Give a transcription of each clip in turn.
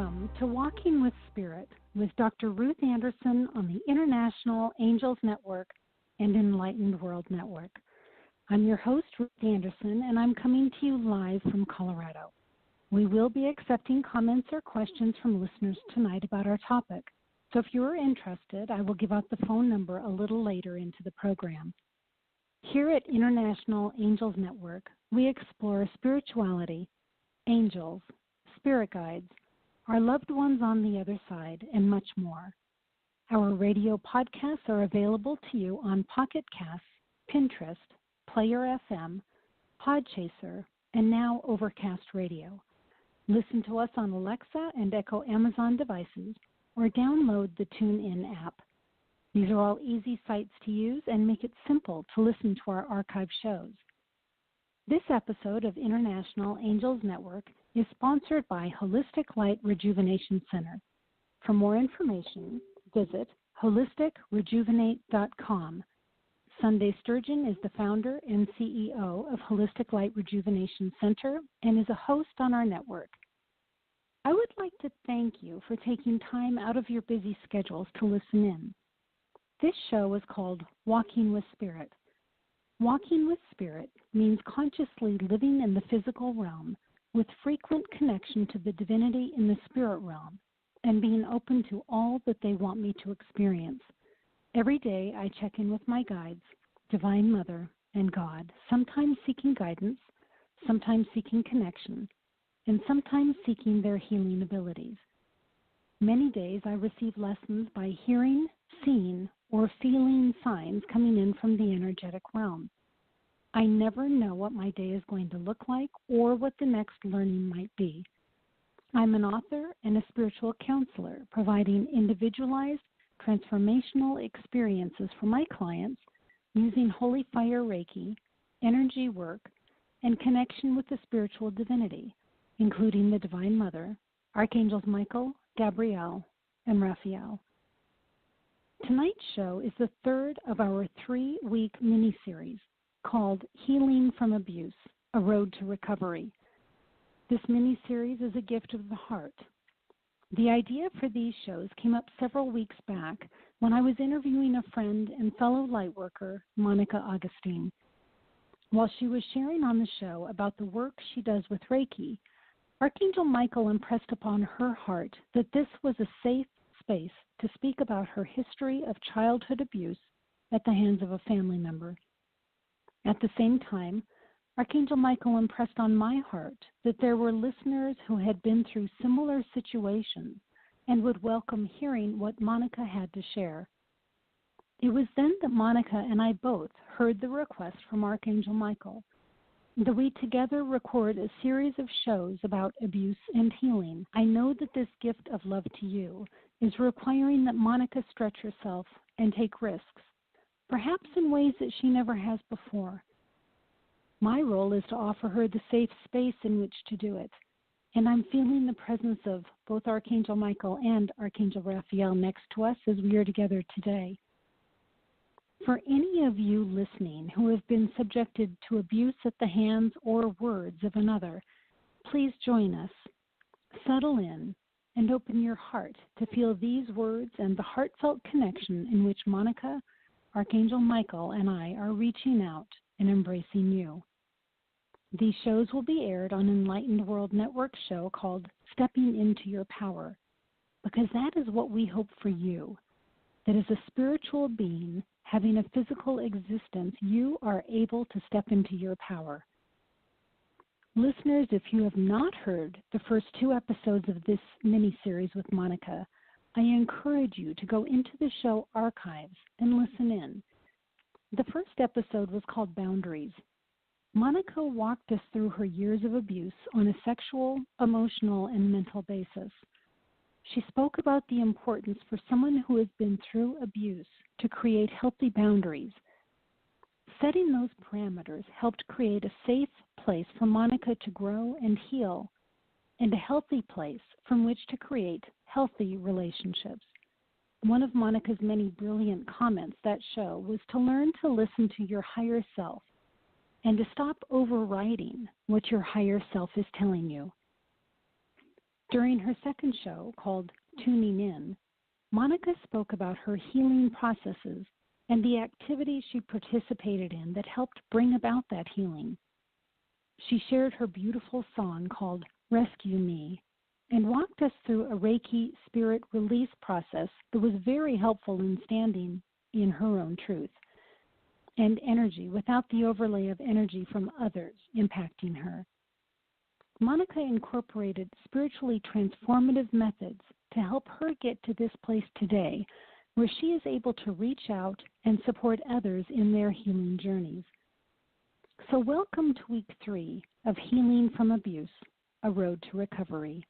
Welcome to Walking with Spirit with Dr. Ruth Anderson on the International Angels Network and Enlightened World Network. I'm your host, Ruth Anderson, and I'm coming to you live from Colorado. We will be accepting comments or questions from listeners tonight about our topic. So if you're interested, I will give out the phone number a little later into the program. Here at International Angels Network, we explore spirituality, angels, spirit guides, our loved ones on the other side, and much more. Our radio podcasts are available to you on Pocket Casts, Pinterest, Player FM, Podchaser, and now Overcast Radio. Listen to us on Alexa and Echo Amazon devices or download the TuneIn app. These are all easy sites to use and make it simple to listen to our archive shows. This episode of International Angels Network is sponsored by Holistic Light Rejuvenation Center. For more information, visit holisticrejuvenate.com. Sunday Sturgeon is the founder and CEO of Holistic Light Rejuvenation Center and is a host on our network. I would like to thank you for taking time out of your busy schedules to listen in. This show is called Walking with Spirit. Walking with Spirit means consciously living in the physical realm with frequent connection to the divinity in the spirit realm and being open to all that they want me to experience. Every day I check in with my guides, Divine Mother, and God, sometimes seeking guidance, sometimes seeking connection, and sometimes seeking their healing abilities. Many days I receive lessons by hearing, seeing, or feeling signs coming in from the energetic realm. I never know what my day is going to look like or what the next learning might be. I'm an author and a spiritual counselor, providing individualized, transformational experiences for my clients using Holy Fire Reiki, energy work, and connection with the spiritual divinity, including the Divine Mother, Archangels Michael, Gabriel, and Raphael. Tonight's show is the third of our 3-week mini-series called Healing from Abuse, A Road to Recovery. This mini-series is a gift of the heart. The idea for these shows came up several weeks back when I was interviewing a friend and fellow lightworker, Monica Augustine. While she was sharing on the show about the work she does with Reiki, Archangel Michael impressed upon her heart that this was a safe space to speak about her history of childhood abuse at the hands of a family member. At the same time, Archangel Michael impressed on my heart that there were listeners who had been through similar situations and would welcome hearing what Monica had to share. It was then that Monica and I both heard the request from Archangel Michael that we together record a series of shows about abuse and healing. I know that this gift of love to you is requiring that Monica stretch herself and take risks, perhaps in ways that she never has before. My role is to offer her the safe space in which to do it, and I'm feeling the presence of both Archangel Michael and Archangel Raphael next to us as we are together today. For any of you listening who have been subjected to abuse at the hands or words of another, please join us. Settle in and open your heart to feel these words and the heartfelt connection in which Monica, Archangel Michael, and I are reaching out and embracing you. These shows will be aired on Enlightened World Network show called Stepping Into Your Power, because that is what we hope for you, that as a spiritual being having a physical existence, you are able to step into your power. Listeners, if you have not heard the first 2 episodes of this mini-series with Monica, I encourage you to go into the show archives and listen in. The first episode was called Boundaries. Monica walked us through her years of abuse on a sexual, emotional, and mental basis. She spoke about the importance for someone who has been through abuse to create healthy boundaries. Setting those parameters helped create a safe place for Monica to grow and heal, and a healthy place from which to create healthy relationships. One of Monica's many brilliant comments that show was to learn to listen to your higher self and to stop overriding what your higher self is telling you. During her second show, called Tuning In, Monica spoke about her healing processes and the activities she participated in that helped bring about that healing. She shared her beautiful song called Rescue Me and walked us through a Reiki spirit release process that was very helpful in standing in her own truth and energy without the overlay of energy from others impacting her. Monica incorporated spiritually transformative methods to help her get to this place today where she is able to reach out and support others in their healing journeys. So welcome to week 3 of Healing from Abuse, A Road to Recovery.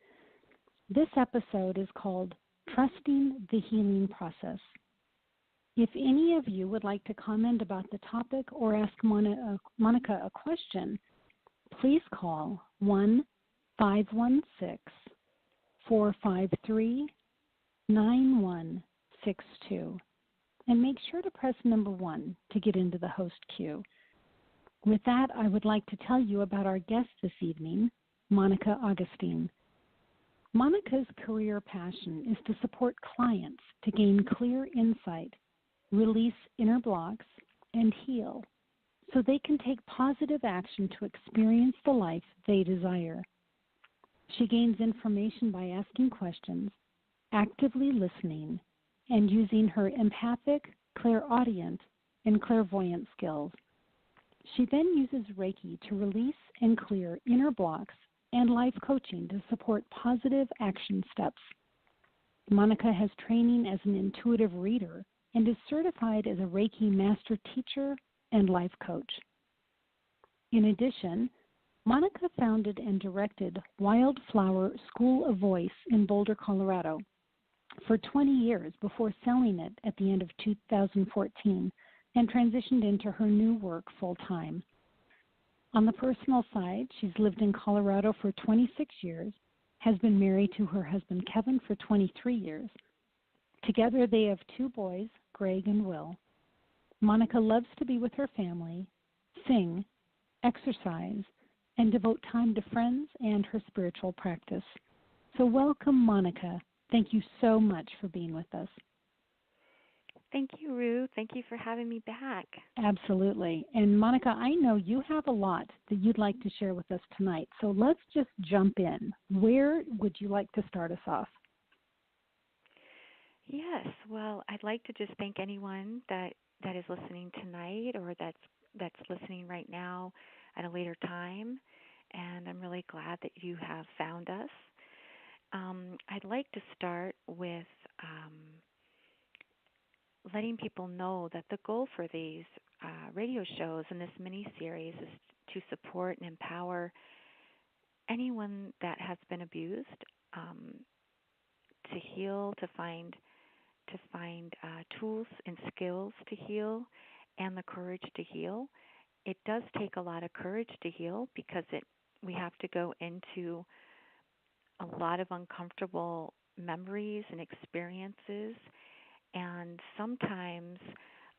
This episode is called Trusting the Healing Process. If any of you would like to comment about the topic or ask Monica a question, please call 1-516-453-9162 and make sure to press number 1 to get into the host queue. With that, I would like to tell you about our guest this evening, Monica Augustine. Monica's career passion is to support clients to gain clear insight, release inner blocks, and heal so they can take positive action to experience the life they desire. She gains information by asking questions, actively listening, and using her empathic, clairaudient, and clairvoyant skills. She then uses Reiki to release and clear inner blocks and life coaching to support positive action steps. Monica has training as an intuitive reader and is certified as a Reiki master teacher and life coach. In addition, Monica founded and directed Wildflower School of Voice in Boulder, Colorado for 20 years before selling it at the end of 2014 and transitioned into her new work full-time. On the personal side, she's lived in Colorado for 26 years, has been married to her husband Kevin for 23 years. Together they have 2 boys, Greg and Will. Monica loves to be with her family, sing, exercise, and devote time to friends and her spiritual practice. So welcome, Monica. Thank you so much for being with us. Thank you, Rue. Thank you for having me back. Absolutely. And Monica, I know you have a lot that you'd like to share with us tonight. So let's just jump in. Where would you like to start us off? Yes. Well, I'd like to just thank anyone that is listening tonight or that's listening right now at a later time. And I'm really glad that you have found us. I'd like to start with letting people know that the goal for these radio shows and this mini-series is to support and empower anyone that has been abused, to heal, to find tools and skills to heal, and the courage to heal. It does take a lot of courage to heal because we have to go into a lot of uncomfortable memories and experiences. And sometimes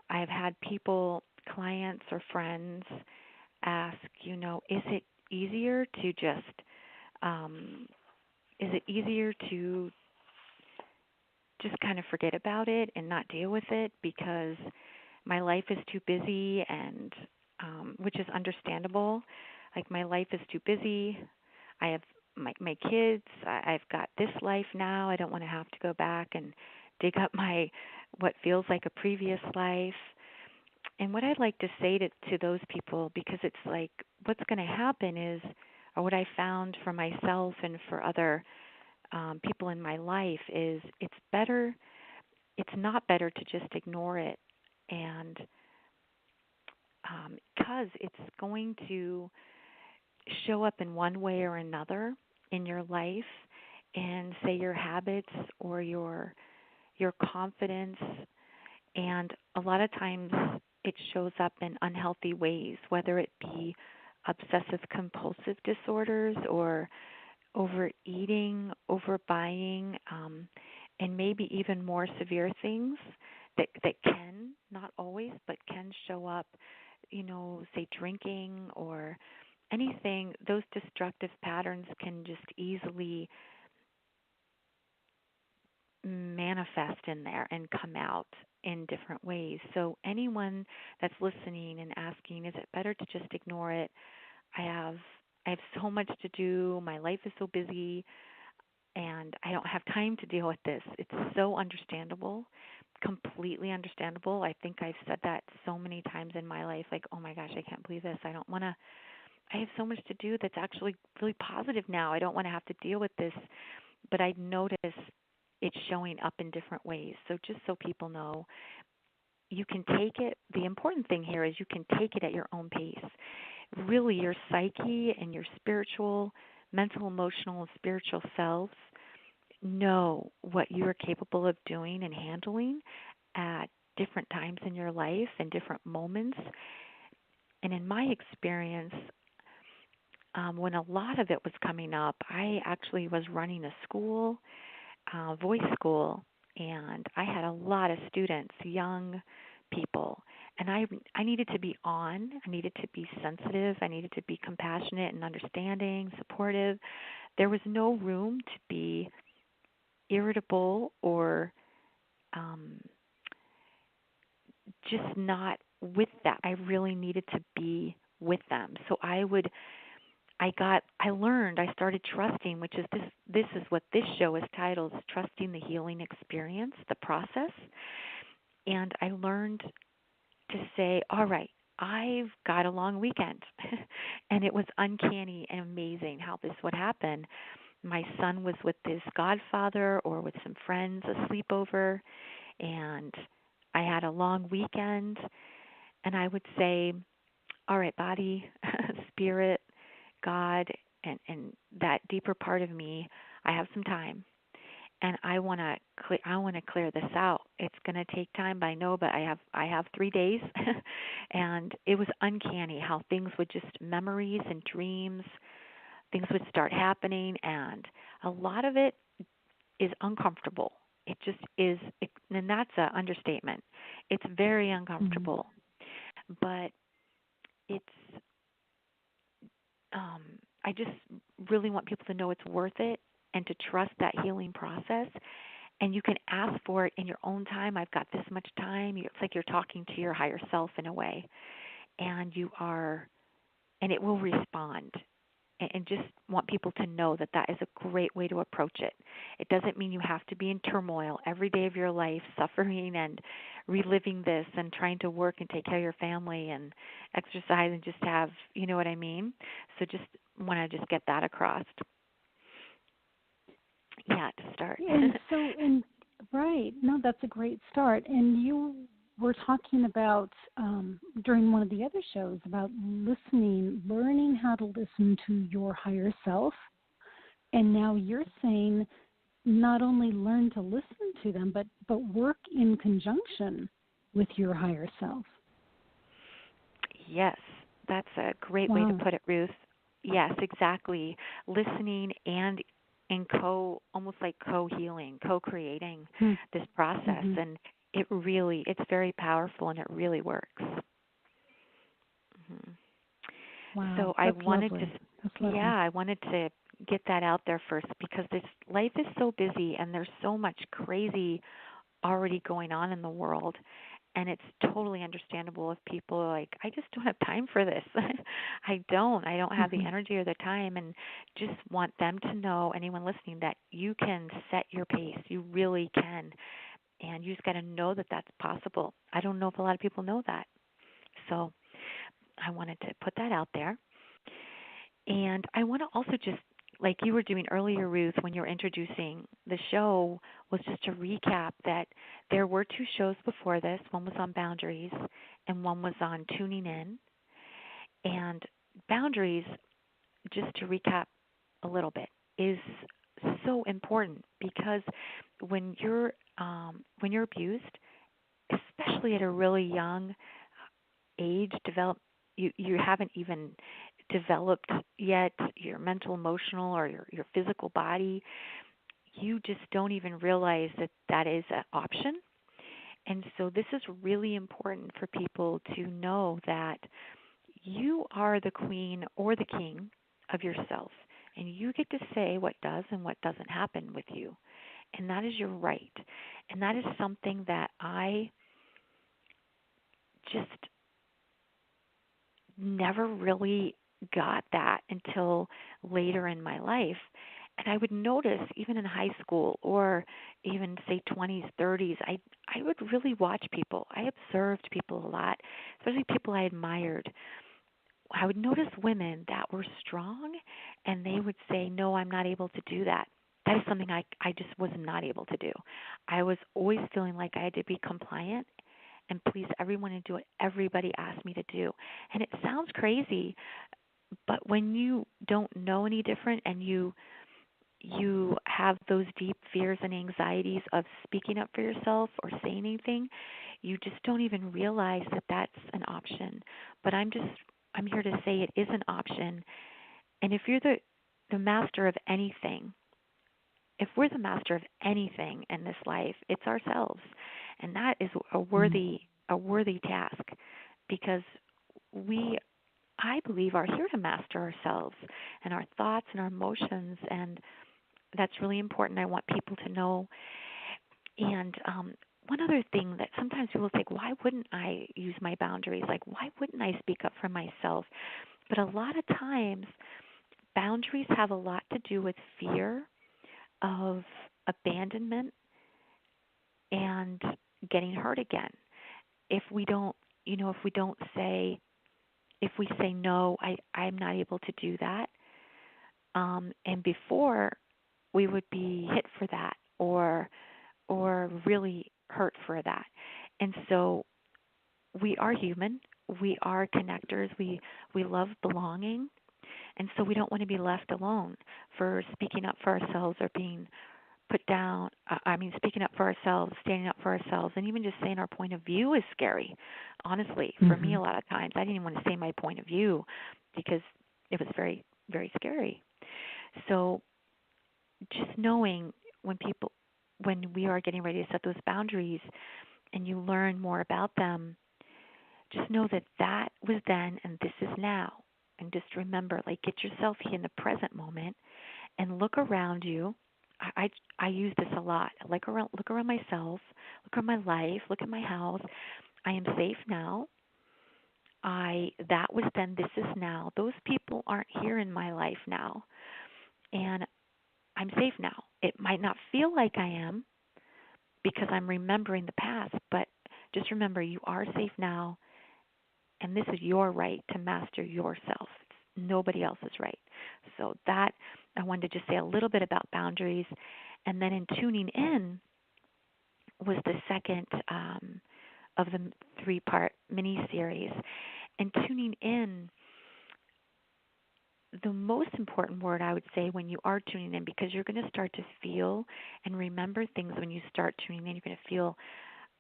I've had people, clients or friends, ask, is it easier to just kind of forget about it and not deal with it because my life is too busy, and which is understandable. Like, my life is too busy. I have my kids. I've got this life now. I don't want to have to go back and dig up what feels like a previous life. And what I'd like to say to those people, because it's like what's going to happen is, or what I found for myself and for other people in my life is, it's not better to just ignore it, and because it's going to show up in one way or another in your life, in, say, your habits or your confidence, and a lot of times it shows up in unhealthy ways, whether it be obsessive compulsive disorders or overeating, overbuying, and maybe even more severe things that can, not always, but can show up, say drinking or anything. Those destructive patterns can just easily manifest in there and come out in different ways. So anyone that's listening and asking, is it better to just ignore it? I have I have so much to do. My life is so busy and I don't have time to deal with this. It's so understandable, completely understandable. I think I've said that so many times in my life, like, oh my gosh, I can't believe this. I have so much to do that's actually really positive now. I don't want to have to deal with this. But I notice it's showing up in different ways. So just so people know, you can take it. The important thing here is you can take it at your own pace. Really, your psyche and your spiritual, mental, emotional, and spiritual selves know what you are capable of doing and handling at different times in your life and different moments. And in my experience, when a lot of it was coming up, I actually was running a school, voice school, and I had a lot of students, young people, and I needed to be on. I needed to be sensitive. I needed to be compassionate and understanding, supportive. There was no room to be irritable or um, just not with that. I really needed to be with them. So I started trusting, which is this is what this show is titled, is Trusting the Healing Experience, the process. And I learned to say, all right, I've got a long weekend. And it was uncanny and amazing how this would happen. My son was with his godfather or with some friends, a sleepover, and I had a long weekend. And I would say, all right, body, spirit, God, and that deeper part of me, I have some time, and I want to clear this out. It's going to take time, but I have 3 days, and it was uncanny how things would just memories and dreams, things would start happening, and a lot of it is uncomfortable. It just is, and that's an understatement. It's very Mm-hmm. uncomfortable, but it's um, I just really want people to know it's worth it and to trust that healing process. And you can ask for it in your own time. I've got this much time. It's like you're talking to your higher self in a way, and and it will respond. And just want people to know that that is a great way to approach it. It doesn't mean you have to be in turmoil every day of your life, suffering and reliving this and trying to work and take care of your family and exercise and just have, you know what I mean? So just want to just get that across. Yeah, to start. And right, no, that's a great start. And you were talking about during one of the other shows about listening, learning how to listen to your higher self. And now you're saying not only learn to listen to them, but work in conjunction with your higher self. Yes, that's a great way to Wow. put it, Ruth. Yes, exactly. Listening and almost like co-healing, co-creating this process, Mm-hmm. and it's very powerful and it really works. hmm Wow, So I that's wanted to, lovely. That's lovely. yeah, I wanted to get that out there first because this life is so busy and there's so much crazy already going on in the world, and it's totally understandable if people are like, I just don't have time for this. I don't have the Mm-hmm. energy or the time, and just want them to know, anyone listening, that you can set your pace. You really can, and you just got to know that that's possible. I don't know if a lot of people know that, so I wanted to put that out there. And I want to also just, like you were doing earlier, Ruth, when you were introducing the show, was just to recap that there were 2 shows before this. One was on boundaries and one was on tuning in. And boundaries, just to recap a little bit, is so important because when you're abused, especially at a really young age, you haven't even developed yet your mental, emotional, or your physical body. You just don't even realize that that is an option. And so this is really important for people to know that you are the queen or the king of yourself, and you get to say what does and what doesn't happen with you. And that is your right. And that is something that I just never really got that until later in my life. And I would notice even in high school or even say 20s, 30s, I would really watch people. I observed people a lot, especially people I admired. I would notice women that were strong and they would say, "No, I'm not able to do that." That is something I just was not able to do. I was always feeling like I had to be compliant and please everyone and do what everybody asked me to do. And it sounds crazy, but when you don't know any different and you have those deep fears and anxieties of speaking up for yourself or saying anything, you just don't even realize that that's an option. But I'm here to say it is an option. And if you're the master of anything, if we're the master of anything in this life, it's ourselves. And that is Mm. a worthy task because we I believe are here to master ourselves and our thoughts and our emotions, and that's really important. I want people to know. And one other thing that sometimes people think, why wouldn't I use my boundaries? Like, why wouldn't I speak up for myself? But a lot of times, boundaries have a lot to do with fear of abandonment and getting hurt again. If we don't, if we don't say, if we say no, I'm not able to do that. And before we would be hit for that or really hurt for that. And so we are human. We are connectors. We love belonging. And so we don't want to be left alone for speaking up for ourselves or being put down. I mean, speaking up for ourselves, standing up for ourselves, and even just saying our point of view is scary. Honestly, for me, Mm-hmm. a lot of times I didn't even want to say my point of view because it was very, very scary. So just knowing when we are getting ready to set those boundaries and you learn more about them, just know that that was then and this is now. And just remember, like, get yourself in the present moment and look around you. I use this a lot. Look around myself, look around my life, look at my house. I am safe now. I that was then, this is now. Those people aren't here in my life now. And I'm safe now. It might not feel like I am because I'm remembering the past, but just remember you are safe now and this is your right to master yourself. It's nobody else's right. So that I wanted to just say a little bit about boundaries, and then in tuning in was the second of the three-part mini series. And tuning in, the most important word I would say when you are tuning in, because you're going to start to feel and remember things when you start tuning in. You're going to feel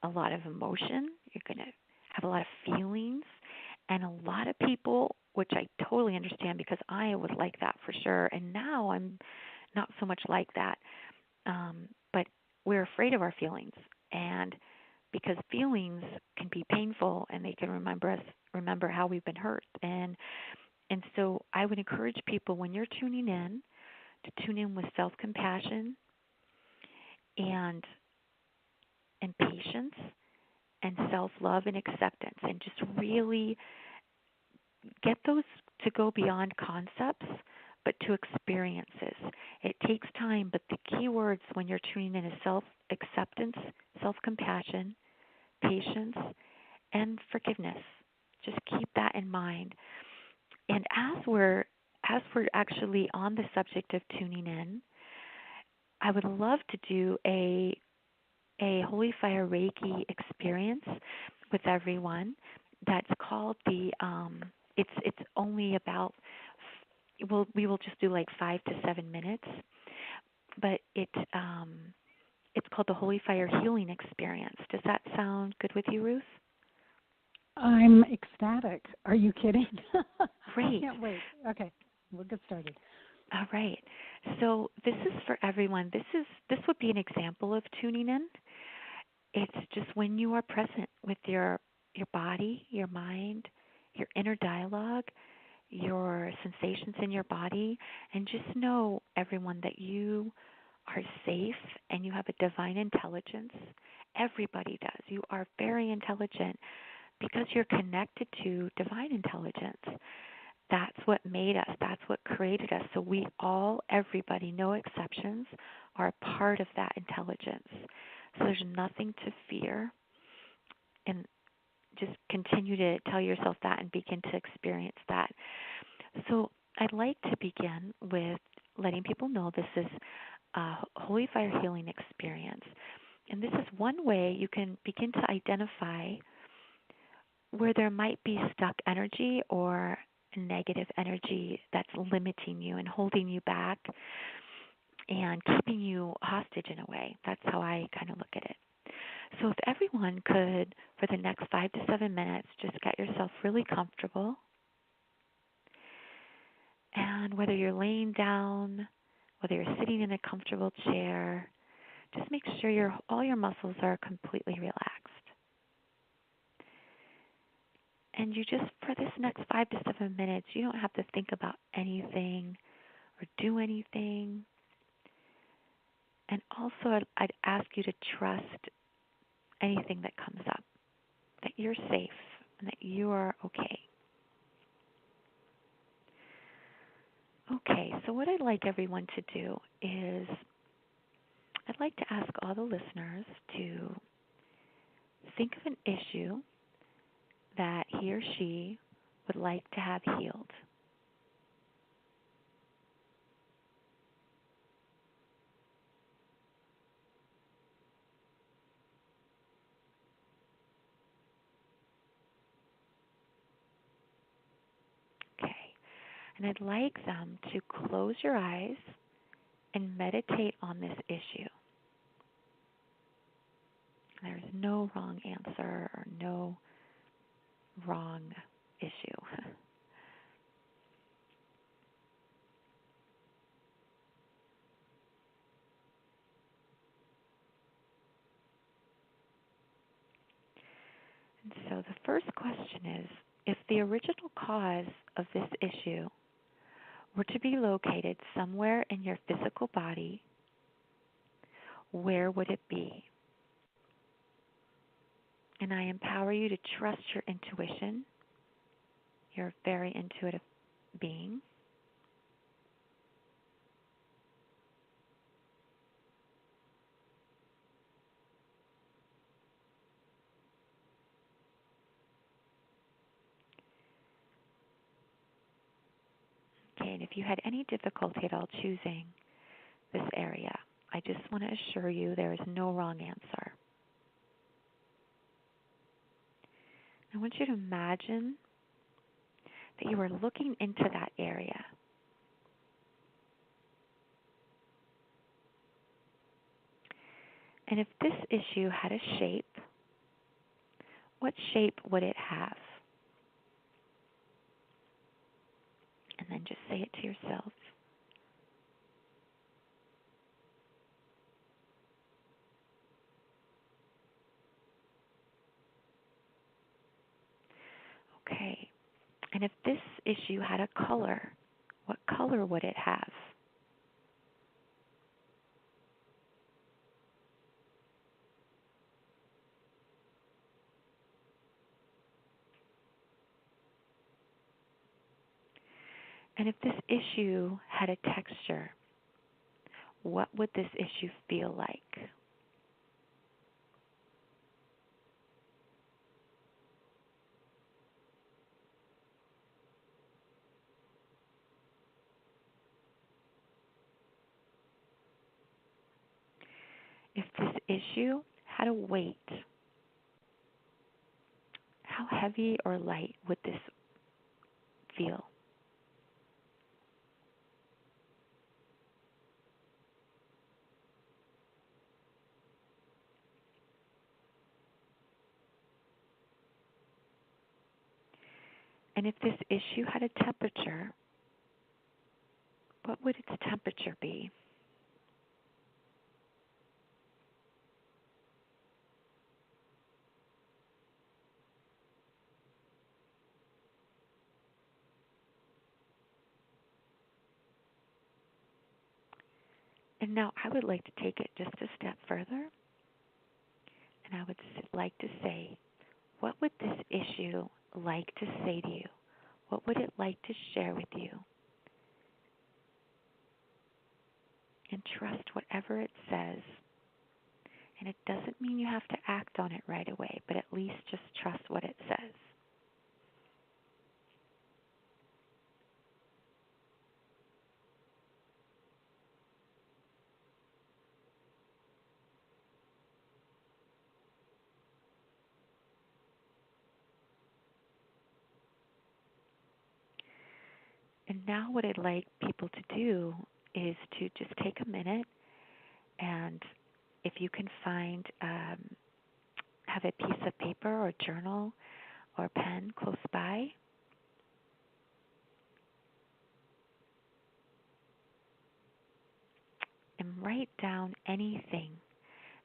a lot of emotion. You're going to have a lot of feelings. And a lot of people, which I totally understand because I was like that for sure. And now I'm not so much like that. But we're afraid of our feelings. And because feelings can be painful and they can remember how we've been hurt. And so I would encourage people when you're tuning in to tune in with self compassion and patience and self-love and acceptance, and just really get those to go beyond concepts but to experiences. It takes time, but the key words when you're tuning in is self-acceptance, self-compassion, patience, and forgiveness. Just keep that in mind. And as we're actually on the subject of tuning in, I would love to do a Holy Fire Reiki experience with everyone. That's called the it's only about we will just do like 5 to 7 minutes, but it's called the Holy Fire Healing Experience. Does that sound good with you, Ruth? I'm ecstatic. Are you kidding? I Great. can't wait. Okay, we'll get started. All right. So this is for everyone. This would be an example of tuning in. It's just when you are present with your body, your mind, your inner dialogue, your sensations in your body, and just know, everyone, that you are safe and you have a divine intelligence. Everybody does. You are very intelligent because you're connected to divine intelligence. That's what made us. That's what created us. So we all, everybody, no exceptions, are a part of that intelligence. So there's nothing to fear. And just continue to tell yourself that and begin to experience that. So I'd like to begin with letting people know this is a Holy Fire healing experience. And this is one way you can begin to identify where there might be stuck energy or negative energy that's limiting you and holding you back and keeping you hostage in a way. That's how I kind of look at it. So if everyone could, for the next 5 to 7 minutes, just get yourself really comfortable. And whether you're laying down, whether you're sitting in a comfortable chair, just make sure all your muscles are completely relaxed. And you just, for this next 5 to 7 minutes, you don't have to think about anything or do anything. And also, I'd ask you to trust anything that comes up, that you're safe and that you are okay. Okay, so what I'd like everyone to do is I'd like to ask all the listeners to think of an issue that he or she would like to have healed. Okay, and I'd like them to close your eyes and meditate on this issue. There's no wrong answer or no wrong issue. And so the first question is, if the original cause of this issue were to be located somewhere in your physical body, where would it be? And I empower you to trust your intuition. You're a very intuitive being. Okay, and if you had any difficulty at all choosing this area, I just want to assure you there is no wrong answer. I want you to imagine that you are looking into that area. And if this issue had a shape, what shape would it have? And then just say it to yourself. Okay. And if this issue had a color, what color would it have? And if this issue had a texture, what would this issue feel like? If this issue had a weight, how heavy or light would this feel? And if this issue had a temperature, what would its temperature be? And now I would like to take it just a step further, and I would like to say, what would this issue like to say to you? What would it like to share with you? And trust whatever it says. And it doesn't mean you have to act on it right away, but at least just trust what it says. And now what I'd like people to do is to just take a minute, and if you can find, have a piece of paper or journal or pen close by, and write down anything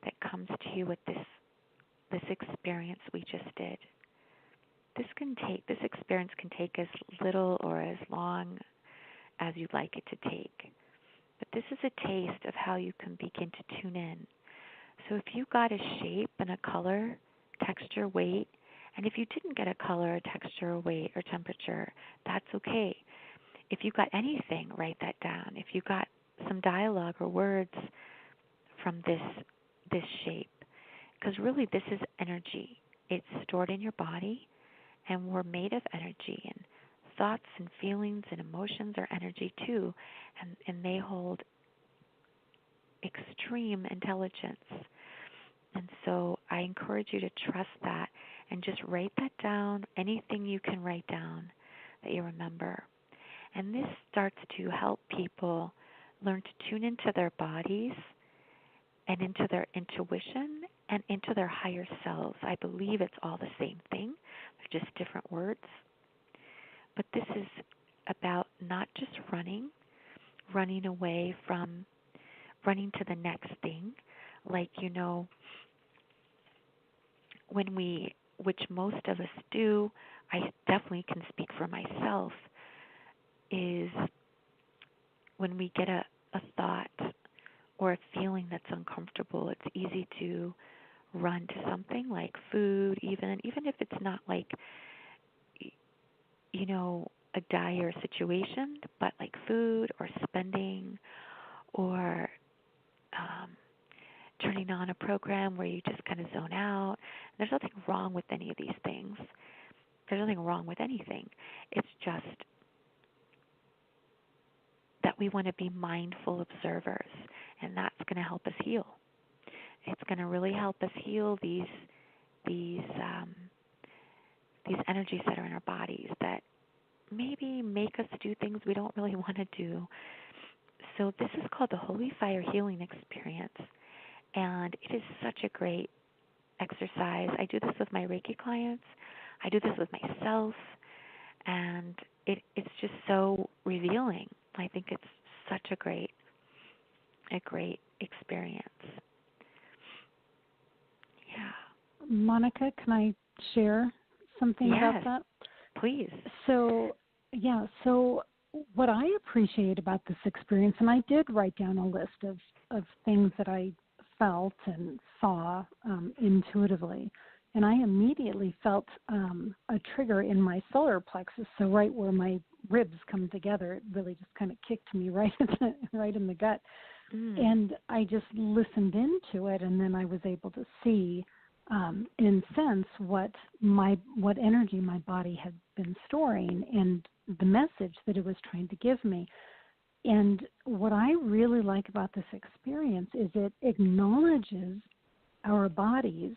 that comes to you with this experience we just did. This experience can take as little or as long as you'd like it to take. But this is a taste of how you can begin to tune in. So if you got a shape and a color, texture, weight, and if you didn't get a color, a texture, or weight, or temperature, that's okay. If you got anything, write that down. If you got some dialogue or words from this shape, because really this is energy. It's stored in your body, and we're made of energy, and thoughts and feelings and emotions are energy too, and they hold extreme intelligence. And so I encourage you to trust that and just write that down, anything you can write down that you remember. And this starts to help people learn to tune into their bodies and into their intuition and into their higher selves. I believe it's all the same thing. They're just different words. But this is about not just running away from running to the next thing. Like, which most of us do, I definitely can speak for myself, is when we get a thought or a feeling that's uncomfortable, it's easy to run to something like food, even if it's not like, a dire situation, but like food or spending or turning on a program where you just kind of zone out. There's nothing wrong with any of these things. There's nothing wrong with anything. It's just that we want to be mindful observers, and that's going to help us heal. It's going to really help us heal these energies that are in our bodies that maybe make us do things we don't really want to do. So this is called the Holy Fire Healing Experience, and it is such a great exercise. I do this with my Reiki clients. I do this with myself, and it's just so revealing. I think it's such a great experience. Yeah. Monica, can I share something about that? Please. So what I appreciate about this experience, and I did write down a list of things that I felt and saw intuitively, and I immediately felt a trigger in my solar plexus, so right where my ribs come together. It really just kind of kicked me right in the gut. And I just listened into it, and then I was able to see and sense what energy my body had been storing and the message that it was trying to give me. And what I really like about this experience is it acknowledges our bodies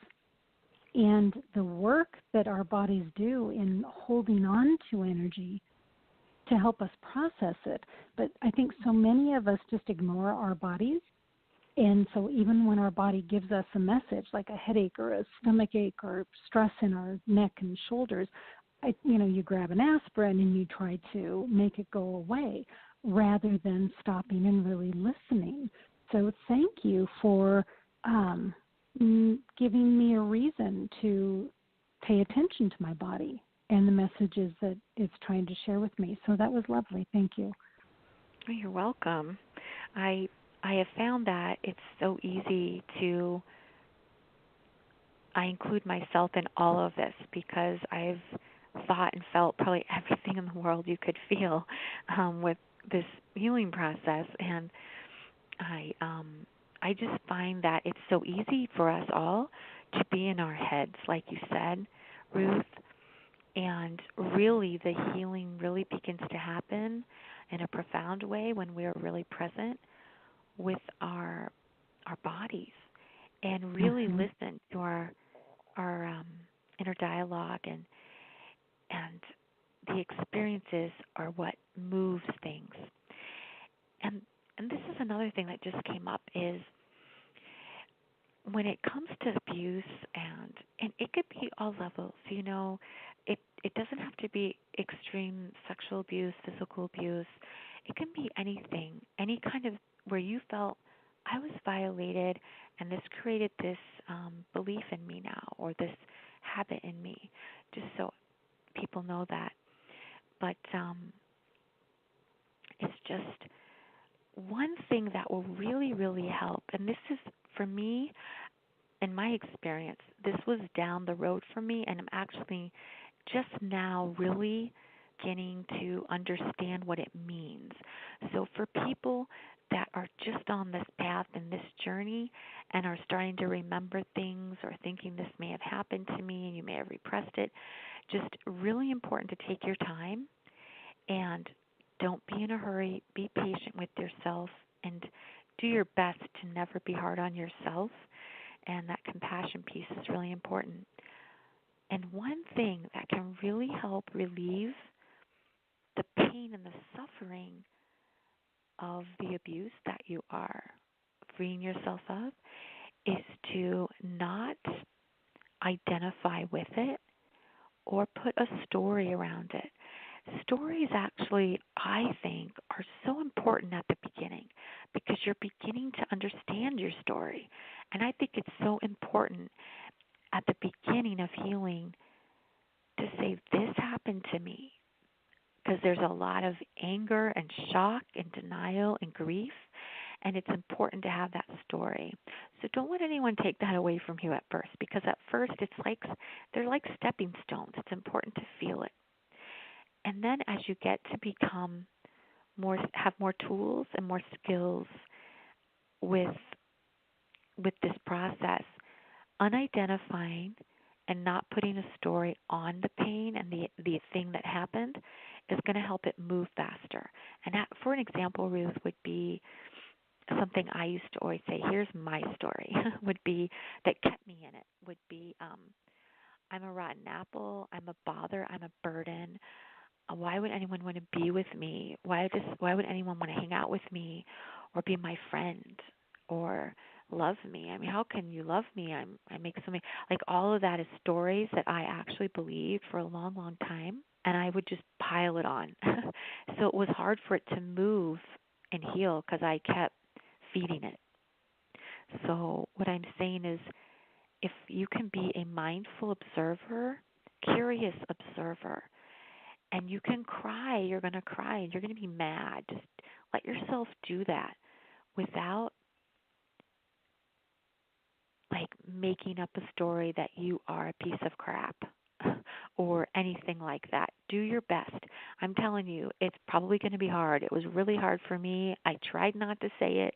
and the work that our bodies do in holding on to energy to help us process it. But I think so many of us just ignore our bodies. And so even when our body gives us a message, like a headache or a stomach ache or stress in our neck and shoulders, you grab an aspirin and you try to make it go away rather than stopping and really listening. So thank you for giving me a reason to pay attention to my body and the messages that it's trying to share with me. So that was lovely. Thank you. You're welcome. I I have found that it's so easy to I include myself in all of this because I've thought and felt probably everything in the world you could feel with this healing process, and I um, I just find that it's so easy for us all to be in our heads, like you said, Ruth, and really the healing really begins to happen in a profound way when we're really present with our bodies and really Mm-hmm. listen to our inner dialogue and the experiences are what moves things. And and this is another thing that just came up is when it comes to abuse and it could be all levels, it doesn't have to be extreme sexual abuse, physical abuse. It can be anything, any kind of where you felt I was violated and this created this belief in me now or this habit in me, just so people know that. But it's just one thing that will really, really help, and this is for me, in my experience, this was down the road for me, and I'm actually just now really beginning to understand what it means. So, for people that are just on this path and this journey and are starting to remember things or thinking this may have happened to me and you may have repressed it, just really important to take your time and don't be in a hurry. Be patient with yourself and do your best to never be hard on yourself. And that compassion piece is really important. And one thing that can really help relieve the pain and the suffering of the abuse that you are freeing yourself of is to not identify with it or put a story around it. Stories actually, I think, are so important at the beginning because you're beginning to understand your story. And I think it's so important at the beginning of healing to say, this happened to me. Because there's a lot of anger and shock and denial and grief, and it's important to have that story. So don't let anyone take that away from you at first, because at first it's like they're like stepping stones. It's important to feel it. And then as you get to become have more tools and more skills with this process, unidentifying and not putting a story on the pain and the thing that happened is going to help it move faster. And that, for an example, Ruth, would be something I used to always say, here's my story, would be that kept me in it, would be I'm a rotten apple, I'm a bother, I'm a burden. Why would anyone want to be with me? Why would anyone want to hang out with me or be my friend or love me? I mean, how can you love me? I make so many like all of that is stories that I actually believed for a long, long time and I would just pile it on. So it was hard for it to move and heal because I kept feeding it. So what I'm saying is if you can be a mindful observer, curious observer, and you can cry, you're going to cry and you're going to be mad. Just let yourself do that without like making up a story that you are a piece of crap or anything like that. Do your best. I'm telling you, it's probably going to be hard. It was really hard for me. I tried not to say it,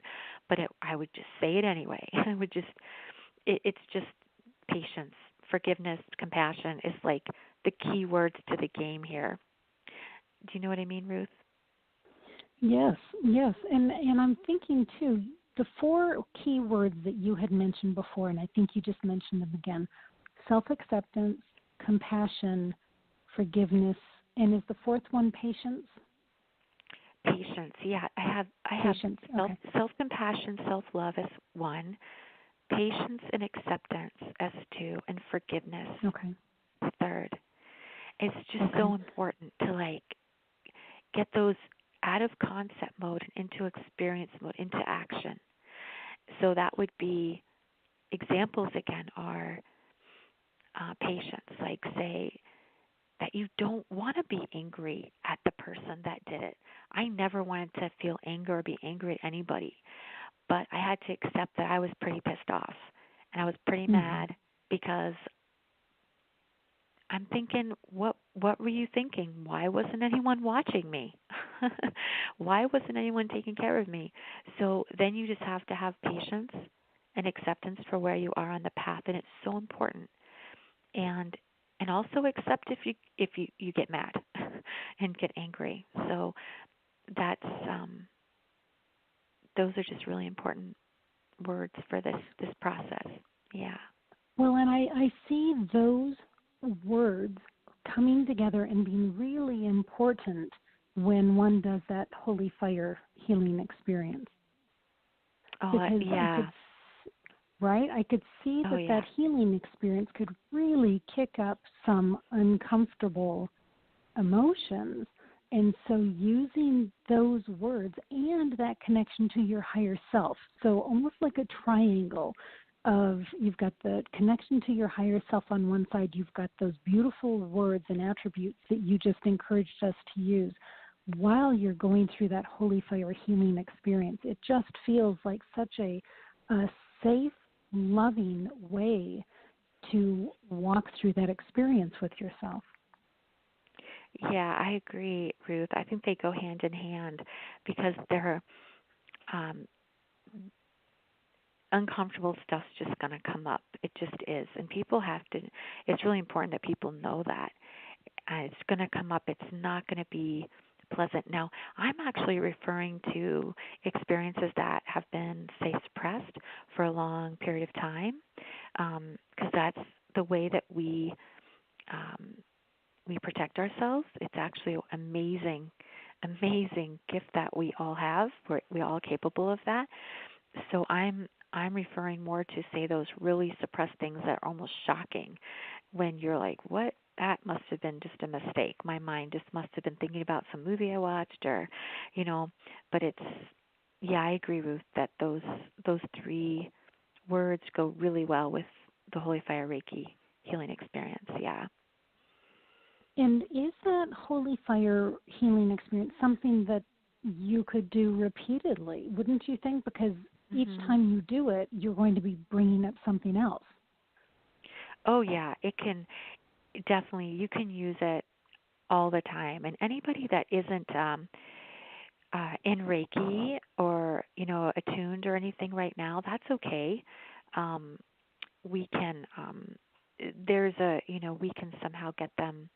but I would just say it anyway. I would just it's just patience, forgiveness, compassion is like the key words to the game here. Do you know what I mean, Ruth? Yes, yes. And I'm thinking too, the four key words that you had mentioned before, and I think you just mentioned them again: self-acceptance, compassion, forgiveness, and is the fourth one patience? Patience. Yeah, I have Patience. Okay. self compassion, self love as one, patience and acceptance as two, and forgiveness Okay. third. It's just Okay. so important to like get those out of concept mode and into experience mode, into action. So that would be examples again are patience, like say that you don't want to be angry at the person that did it. I never wanted to feel anger or be angry at anybody. but I had to accept that I was pretty pissed off and I was pretty Mm-hmm. mad because I'm thinking, what were you thinking? Why wasn't anyone watching me? Why wasn't anyone taking care of me? So then you just have to have patience and acceptance for where you are on the path, and it's so important. And also accept if you get mad and get angry. So that's those are just really important words for this process. Yeah. Well, and I see those words coming together and being really important when one does that holy fire healing experience. Because I could, Yeah. right? I could see Oh that yeah. that healing experience could really kick up some uncomfortable emotions. And so using those words and that connection to your higher self, so almost like a triangle of you've got the connection to your higher self on one side, you've got those beautiful words and attributes that you just encouraged us to use while you're going through that holy fire healing experience. It just feels like such a safe, loving way to walk through that experience with yourself. Yeah, I agree, Ruth. I think they go hand in hand because they're um, uncomfortable stuff's just going to come up. It just is, and people have to. It's really important that people know that it's going to come up. It's not going to be pleasant. Now, I'm actually referring to experiences that have been, say, suppressed for a long period of time, because that's the way that um, we protect ourselves. It's actually an amazing gift that we all have. We're all capable of that. So I'm referring more to, say, those really suppressed things that are almost shocking when you're like, what? That must have been just a mistake. My mind just must have been thinking about some movie I watched, or, you know, but it's, yeah, I agree, Ruth, that those three words go really well with the Holy Fire Reiki healing experience. Yeah. And is that holy fire healing experience something that you could do repeatedly? Wouldn't you think? Because each Mhm. time you do it, you're going to be bringing up something else. Oh yeah, it can definitely, you can use it all the time. And anybody that isn't in Reiki or attuned or anything right now, that's okay. Um, we can there's a we can somehow get them.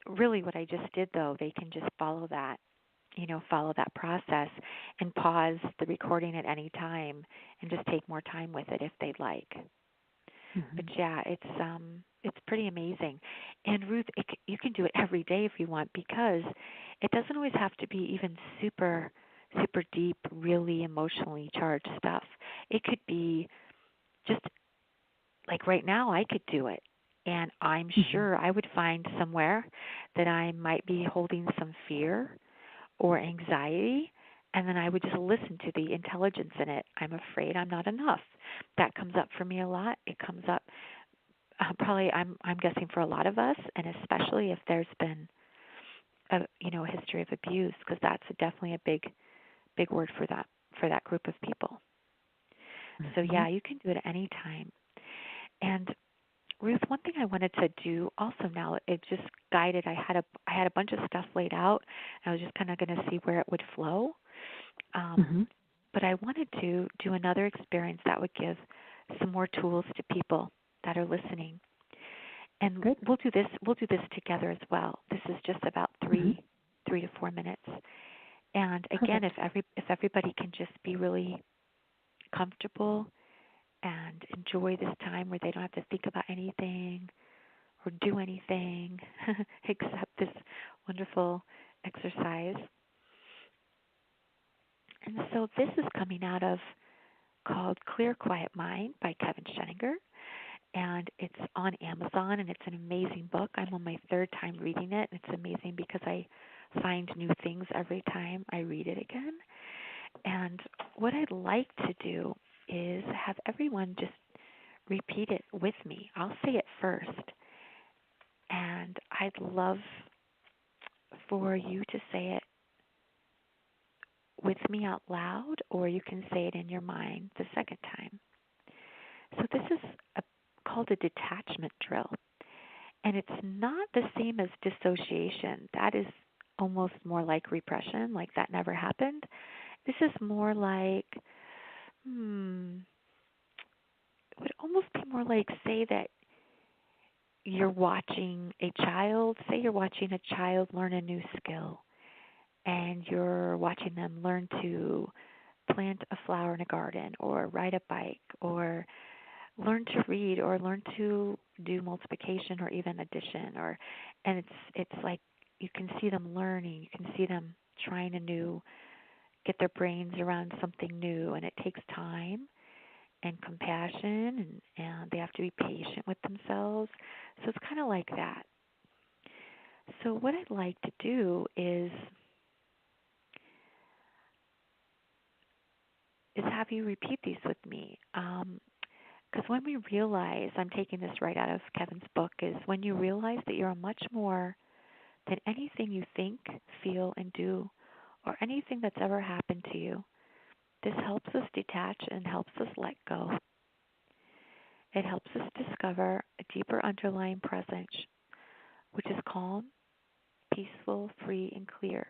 Really, what I just did though, they can just follow that process and pause the recording at any time and just take more time with it if they'd like. But Hmm. yeah, it's pretty amazing. And Ruth, you can do it every day if you want, because it doesn't always have to be even super deep, really emotionally charged stuff. It could be just like right now I could do it. And I'm Hmm. sure I would find somewhere that I might be holding some fear or anxiety, and then I would just listen to the intelligence in it. I'm afraid I'm not enough. That comes up for me a lot. It comes up probably I'm guessing for a lot of us, and especially if there's been a history of abuse, because that's definitely a big word for that group of people. So Hmm. yeah, you can do it at any time. And Ruth, one thing I wanted to do also now, it just guided. I had a bunch of stuff laid out. I was just kind of going to see where it would flow. Um, Hmm. but I wanted to do another experience that would give some more tools to people that are listening. And Good. we'll do this together as well. This is just about Hmm. 3 to 4 minutes. And again, Perfect. if everybody can just be really comfortable and enjoy this time where they don't have to think about anything or do anything except this wonderful exercise. And so this is coming out of called Clear Quiet Mind by Kevin Sheninger, and it's on Amazon, and it's an amazing book. I'm on my third time reading it. It's amazing because I find new things every time I read it again. And what I'd like to do is have everyone just repeat it with me. I'll say it first, and I'd love for you to say it with me out loud, or you can say it in your mind the second time. So this is called a detachment drill. And it's not the same as dissociation. That is almost more like repression, like that never happened. This is more like, it would almost be more like, say that you're watching a child, say you're watching a child learn a new skill, and you're watching them learn to plant a flower in a garden, or ride a bike, or learn to read, or learn to do multiplication or even addition, or and it's like you can see them learning, you can see them trying to get their brains around something new, and it takes time and compassion, and they have to be patient with themselves. So it's kind of like that. So what I'd like to do is have you repeat these with me. Because when we realize, I'm taking this right out of Kevin's book, is when you realize that you're much more than anything you think, feel, and do, or anything that's ever happened to you. This helps us detach and helps us let go. It helps us discover a deeper underlying presence, which is calm, peaceful, free, and clear.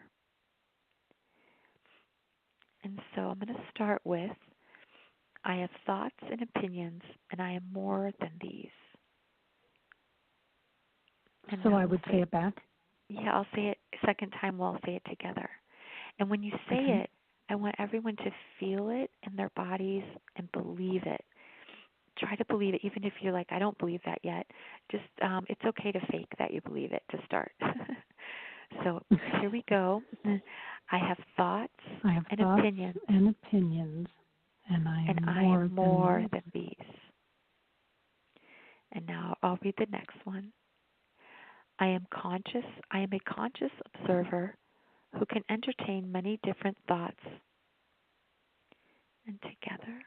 And so I'm going to start with, I have thoughts and opinions, and I am more than these. And so I would say it back? Yeah, I'll say it a second time. We'll say it together. And when you say it, I want everyone to feel it in their bodies and believe it. Try to believe it, even if you're like, I don't believe that yet. Just, it's okay to fake that you believe it to start. So here we go. I have thoughts and opinions. And opinions, and I am more than these. And now I'll read the next one. I am conscious. I am a conscious observer who can entertain many different thoughts. And together,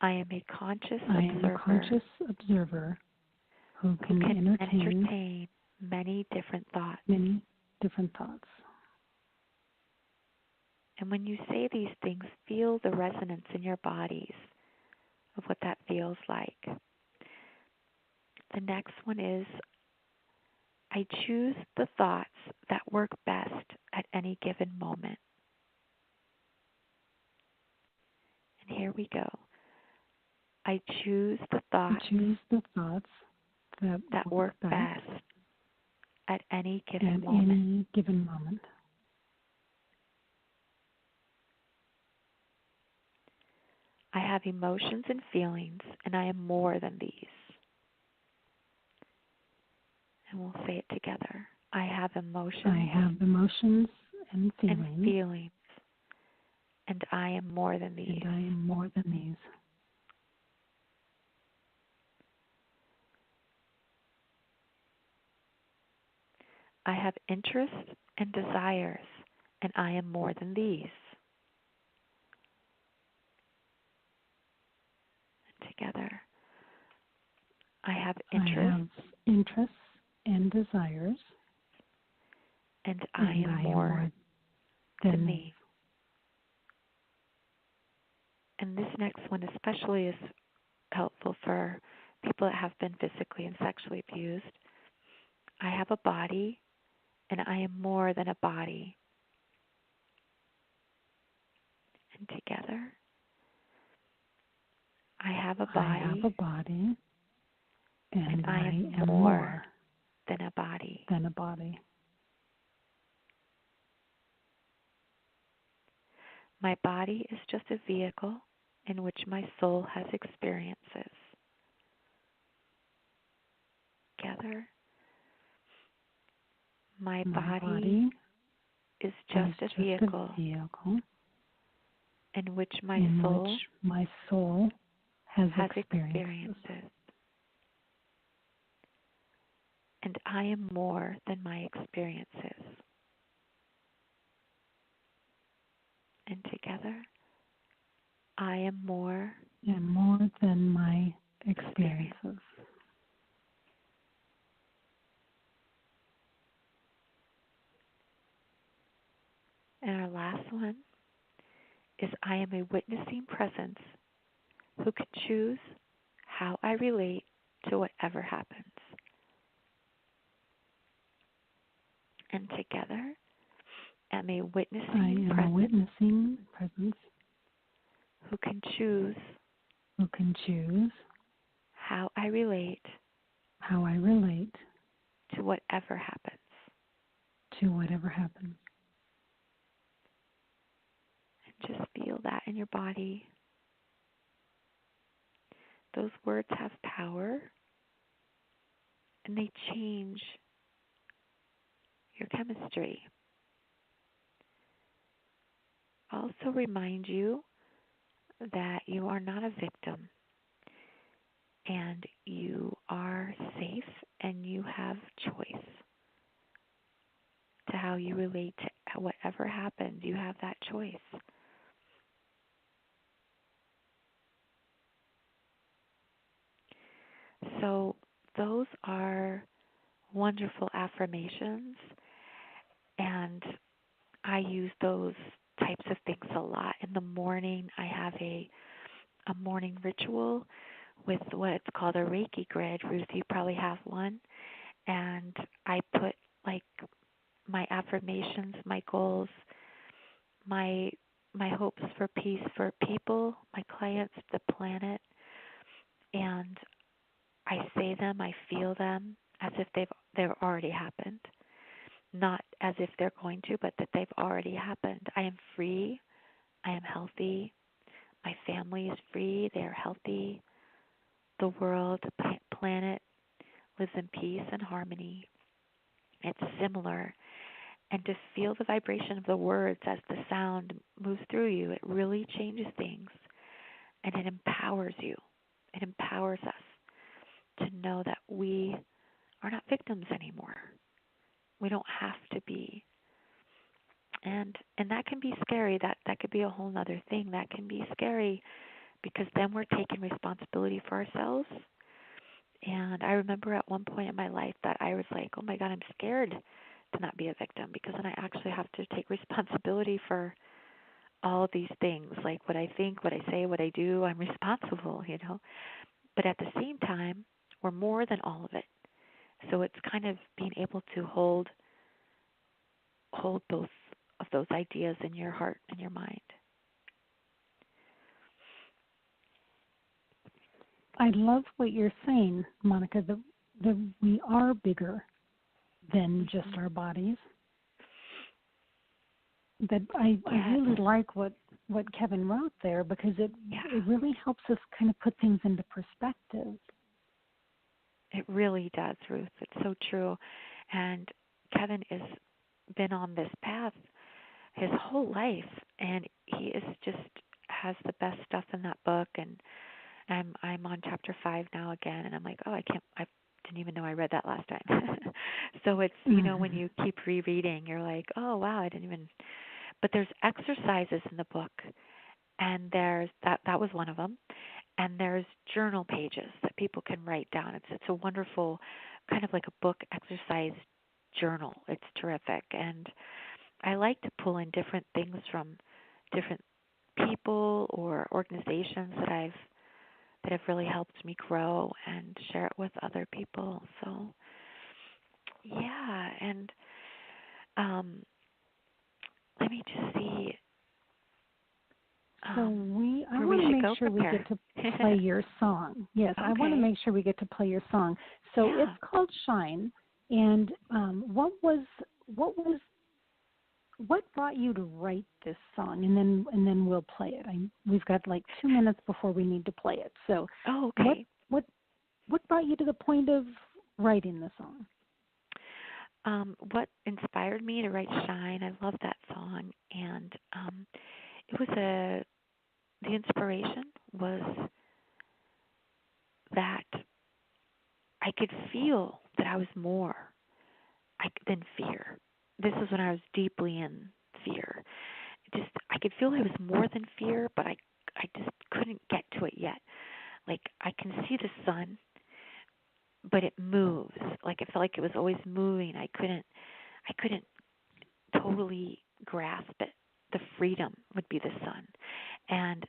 I am a conscious observer who can entertain many different thoughts. And when you say these things, feel the resonance in your bodies of what that feels like. The next one is, I choose the thoughts that work best at any given moment. And here we go. I choose the thoughts that work best at any given moment. I have emotions and feelings, and I am more than these. And we'll say it together. I have emotions and feelings, and I am more than these. I have interests and desires, and I am more than these. And together. I have interests and desires, and I am more than these. And this next one especially is helpful for people that have been physically and sexually abused. I have a body, and I am more than a body. And together, I have a body, and I am more than a body. My body is just a vehicle in which my soul has experiences. Together, my body is just a vehicle in which my soul has experiences. And I am more than my experiences. And together, I am more than my experiences. And our last one, is I am a witnessing presence who can choose how I relate to whatever happens. And together, am a witnessing I am a presence witnessing presence who can choose who can choose how I relate how I relate to whatever happens. to whatever happens. And just feel that in your body. Those words have power and they change your chemistry. Also remind you that you are not a victim and you are safe and you have choice to how you relate to whatever happens. You have that choice. So those are wonderful affirmations, and I use those types of things a lot. In the morning, I have a morning ritual with what's called a Reiki grid. Ruth, you probably have one. And I put like my affirmations, my goals, my hopes for peace for people, my clients, the planet, and I say them, I feel them as if they've already happened. Not as if they're going to, but that they've already happened. I am free. I am healthy. My family is free. They are healthy. The world, the planet lives in peace and harmony. It's similar. And to feel the vibration of the words as the sound moves through you, it really changes things. And it empowers you. It empowers us to know that we are not victims anymore. We don't have to be. And that can be scary. That could be a whole other thing. That can be scary because then we're taking responsibility for ourselves. And I remember at one point in my life that I was like, oh my God, I'm scared to not be a victim because then I actually have to take responsibility for all these things, like what I think, what I say, what I do. I'm responsible. But at the same time, we're more than all of it. So it's kind of being able to hold both of those ideas in your heart and your mind. I love what you're saying, Monica, that we are bigger than just our bodies. That I really like what Kevin wrote there because it really helps us kind of put things into perspective. It really does, Ruth. It's so true. And Kevin has been on this path his whole life, and he is just has the best stuff in that book. And I'm on chapter 5 now again, and I'm like, I didn't even know I read that last time. So it's when you keep rereading, you're like, oh wow, I didn't even. But there's exercises in the book, and there's that was one of them. And there's journal pages that people can write down. It's a wonderful kind of like a book exercise journal. It's terrific. And I like to pull in different things from different people or organizations that have really helped me grow and share it with other people. So yeah, and let me just see. So I where want we to should make go sure from we here. get to play your song. Yes, Okay. I want to make sure we get to play your song. So Yeah. it's called Shine. And what brought you to write this song? And then we'll play it. We've got like 2 minutes before we need to play it. So Okay. what brought you to the point of writing the song? What inspired me to write Shine? I love that song, and it was the inspiration was that I could feel that I was more than fear. This is when I was deeply in fear. I could feel I was more than fear, but I just couldn't get to it yet. Like I can see the sun, but it moves. Like it felt like it was always moving. I couldn't totally grasp it. The freedom would be the sun. And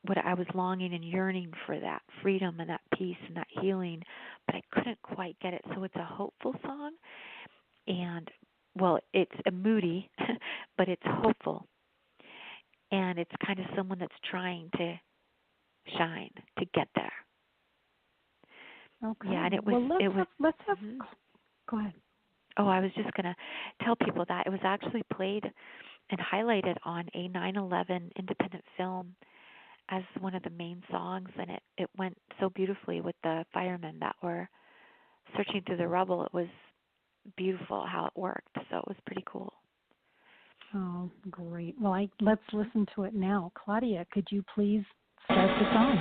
what I was longing and yearning for, that freedom and that peace and that healing, but I couldn't quite get it. So it's a hopeful song, and well, it's a moody, but it's hopeful, and it's kind of someone that's trying to shine to get there. Okay. Yeah, and Let's have. Mhm. Go ahead. Oh, I was just going to tell people that it was actually played and highlighted on a 9/11 independent film as one of the main songs, and it went so beautifully with the firemen that were searching through the rubble. It was beautiful how it worked, so it was pretty cool. Oh, great. Well, let's listen to it now. Claudia, could you please start the song?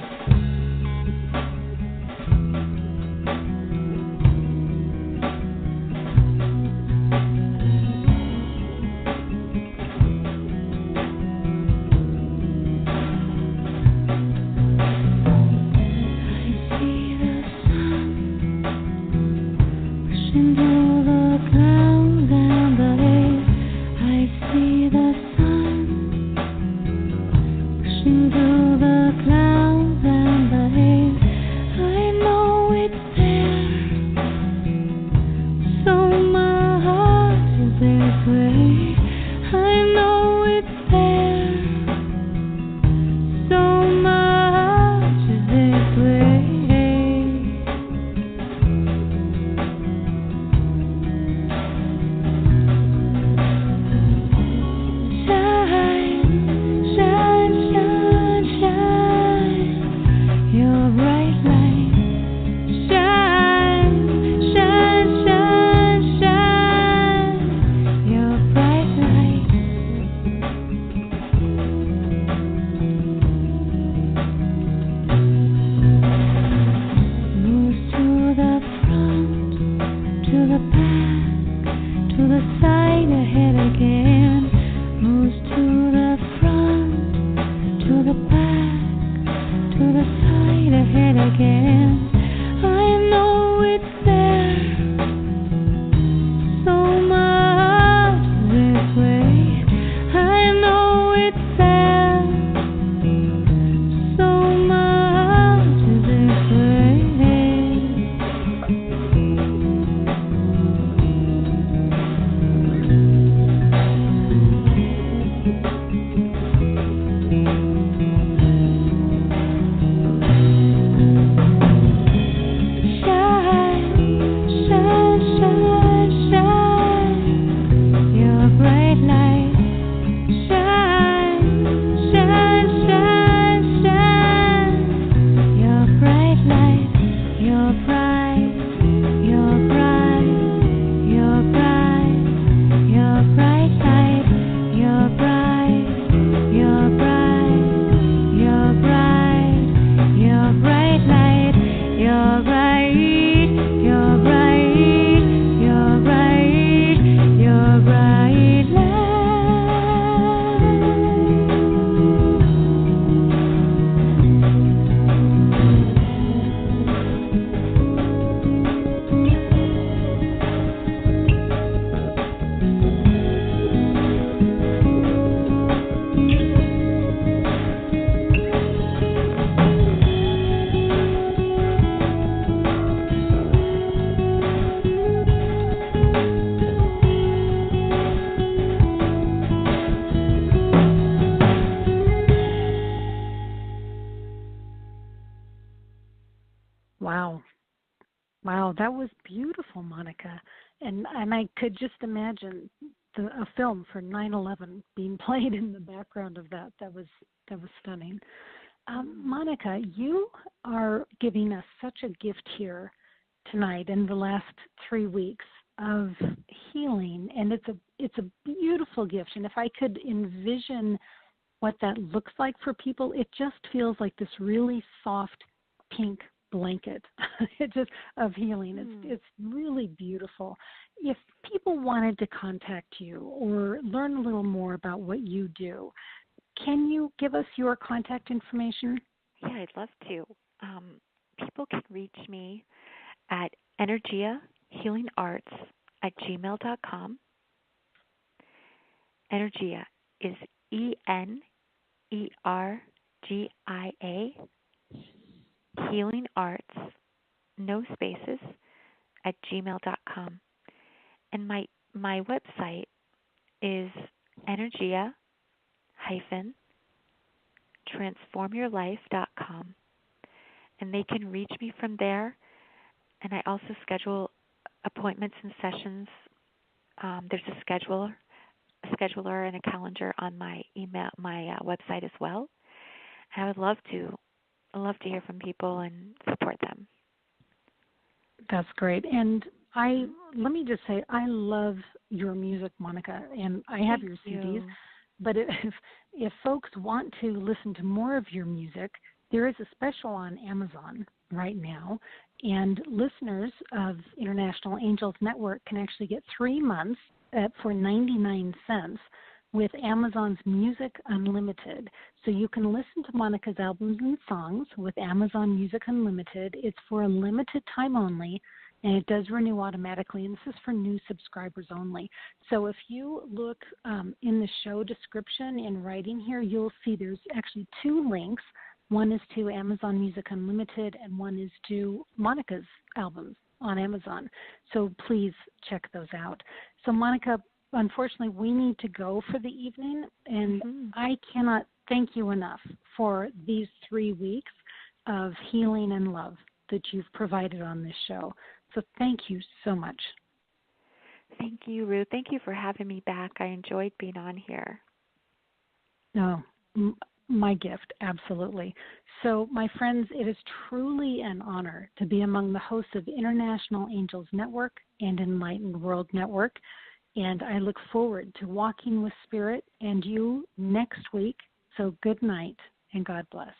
Wow. Wow, that was beautiful, Monica. And I could just imagine a film for 9/11 being played in the background of that. That was stunning. Monica, you are giving us such a gift here tonight in the last 3 weeks of healing, and it's a beautiful gift. And if I could envision what that looks like for people, it just feels like this really soft pink blanket. It just of healing. It's really beautiful. If people wanted to contact you or learn a little more about what you do, can you give us your contact information? Yeah, I'd love to. People can reach me at energiahealingarts@gmail.com. Energia is ENERGIA, ERGIA, Healing Arts, no spaces, at gmail.com. And my website is energia-transformyourlife.com. And they can reach me from there. And I also schedule appointments and sessions. There's a scheduler and a calendar on my website as well. And I would love to hear from people and support them. That's great. And let me just say, I love your music, Monica, and I have your CDs. But if folks want to listen to more of your music, there is a special on Amazon right now, and listeners of International Angels Network can actually get 3 months for 99 cents with Amazon's Music Unlimited. So you can listen to Monica's albums and songs with Amazon Music Unlimited. It's for a limited time only, and it does renew automatically, and this is for new subscribers only. So if you look in the show description in writing here, you'll see there's actually 2 links. One is to Amazon Music Unlimited, and one is to Monica's albums on Amazon. So please check those out. So Monica, unfortunately, we need to go for the evening, and I cannot thank you enough for these 3 weeks of healing and love that you've provided on this show. So thank you so much. Thank you, Ruth. Thank you for having me back. I enjoyed being on here. No, my gift, absolutely. So, my friends, it is truly an honor to be among the hosts of International Angels Network and Enlightened World Network, and I look forward to walking with Spirit and you next week. So good night, and God bless.